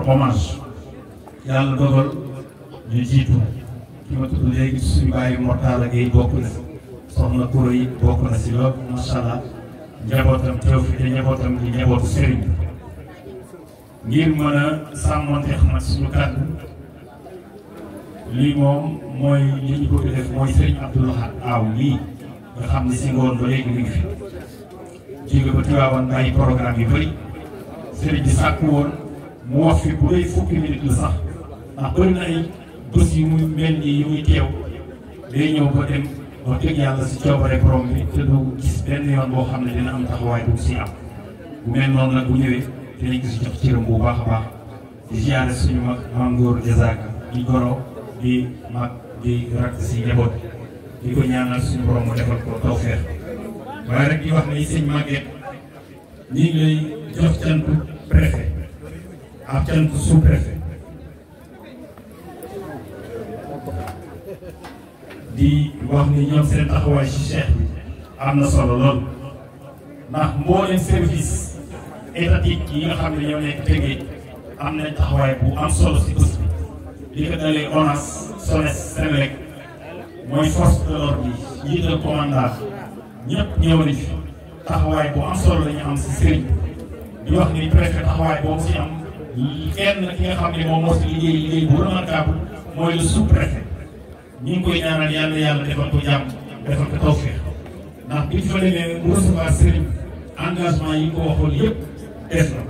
hommage yàlla dogal ñu jiitu ki ma tudd léegi suñu bàyyi Mortala Gueye bokk na soxna Koura yi bokk na si loolu macha allah njabootam teew fi te njabootam di njabootu sëriñ ngir mën a sàmmonte xamat suñu kàddu lii moom mooy li ñu bëgg def mooy sëriñ Abdoulaye Aw lii nga xam ne si ngoon ba léegi mi ngi fi jóge ba Tiwaawan bàyyi programme yu bëri sëriñ bi sàkku woon mu wax fi bu dee fukki minute la sax ndax bëri na ay bés yu muy mel nii yu muy teew day ñëw ba dem wax dëgg yàlla si coobare borom bi te du gis benn yoon boo xam ne dina am taxawaay bu si am bu mel noonu nag bu ñëwee dinañ gis jox cëram bu baax a baax di ziare suñu mag Maam Góor Jazaaka di goro di mag di rakk si njaboot di ko ñaanal suñu borom mu defal ko tawfeex waaye rek di wax ne sëñ Maguette ñi ngi lay jox cantu préfet ak cantu sous-préfet di wax ni ñoom seen taxawaay ci Cheikh bi am na solo lool ndax mbooleem service étatique yi nga xam ne ñoo nekk Tëngéej am nañ taxawaay bu am solo si bés bi li ko dalee ONAS SONES Senelec mooy force de l'ordre bi njiital commandant ñëpp ñëw nañ fi taxawaay bu am solo la ñu am si sëriñ di wax ni préfet taxawaay boobu si am kenn ki nga xam ne moom moo si liggéey bu remarquable mooy le sous-préfet ñu ngi koy ñaanal yàlla defal ko jàmm defal ko tawfeex ndax bi ñu fa demee mu recevoir sëriñ engagement yi ko waxoon yëpp def na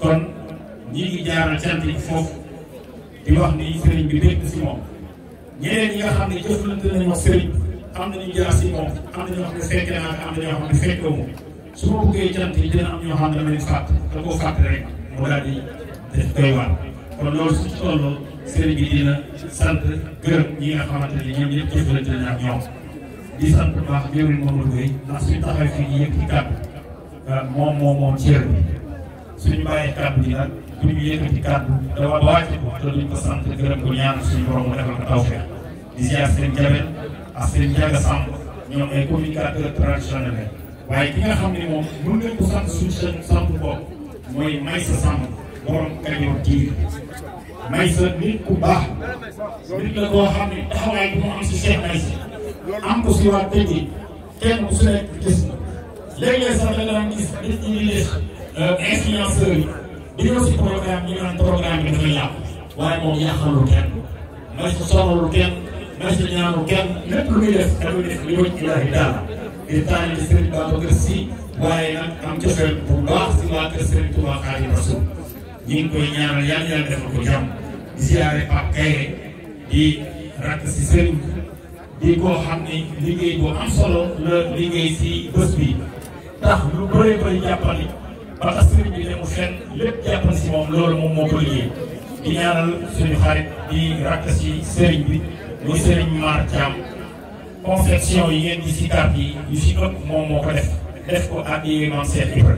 kon ñi ngi jaaral cant yi foofu di wax ni sëriñ bi dégg si moom ñeneen ñi nga xam ne jëflante nañu wax sëriñ am nañu jaar si moom am na ñoo xam ne fekke naa am na ñoo xam ne fekkoo moom su ma bëggee cant yi dina am ñoo xam ne dama leen fàtt da koo fàtt rek mu daal di def koy waar kon loolu su ci tolloo sëriñ bi dina sant gërëm ñi nga xamante ne ñoom ñëpp jëflante nañu ak ñoom di sant bu baax jëwriñ Mamadou Gueye ndax suñu taxaw fii ñu yëg ci kàddu moom cër bi suñu bàyyee kàddu gi nag bu ñu yëkkati kàddu dafa wàcce ko te duñ ko sant gërëm ko ñaanal suñu borom mu defal ko tawfeex di ziar seen jabel ak seen njaga sàmm ñoom ay communicateur traditionnel waaye ki nga xam ne moom mën nañ ko sant suñu sant bopp mooy may sa sàmm borom Kajoor tiir Maysa nit ku baax nit la koo xam ne taxawaay bi mu am si Cheikh Maysa am ko si waa Tëngéej kenn ku si nekk gis na léeg-léeg sax da nga daan gis nit ñi di def influenceurs yi di ñëw si programme ñu naan programme bi dafa yàqu waaye moom yàqalul kenn Maysa sonalul kenn Maysa ñaanul kenn lépp lu muy def da koy def li wëcc ilaahi daal di taali di Serigne Babacar Sy waaye nag am cofeel bu baax si waa kër Serigne Touba Xaadimu Rasuul ñu ngi koy ñaanal yàlla yàlla defal ko jàmm di ziare Pape Kayre di rakk si Serigne di koo xam ne liggéey bu am solo la liggéey si bés bi tax lu bëree bëri jàppali ba tax Serigne bi ne mu fenn lépp jàppal si moom loolu moom moo ko liggéey di ñaanal suñu xarit di rakk si Serigne bi muy Serigne Mar Thiam confection yi ngeen di si carte yi yu si ëpp moom moo ko def ko ak yi maam Cheikh Ibra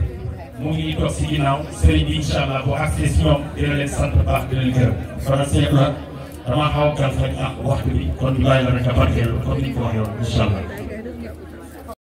mu ngi toog si ginnaaw sëriñ bi incha allah boo accès si ñoom dina leen sant baax dina leen gërëm. kon Cheikh la damaa xaw a gàllankoor ak waxtu bi kon ñu bàyyi la rek a barkeelu comme ni ñu ko waxee woon incha allah.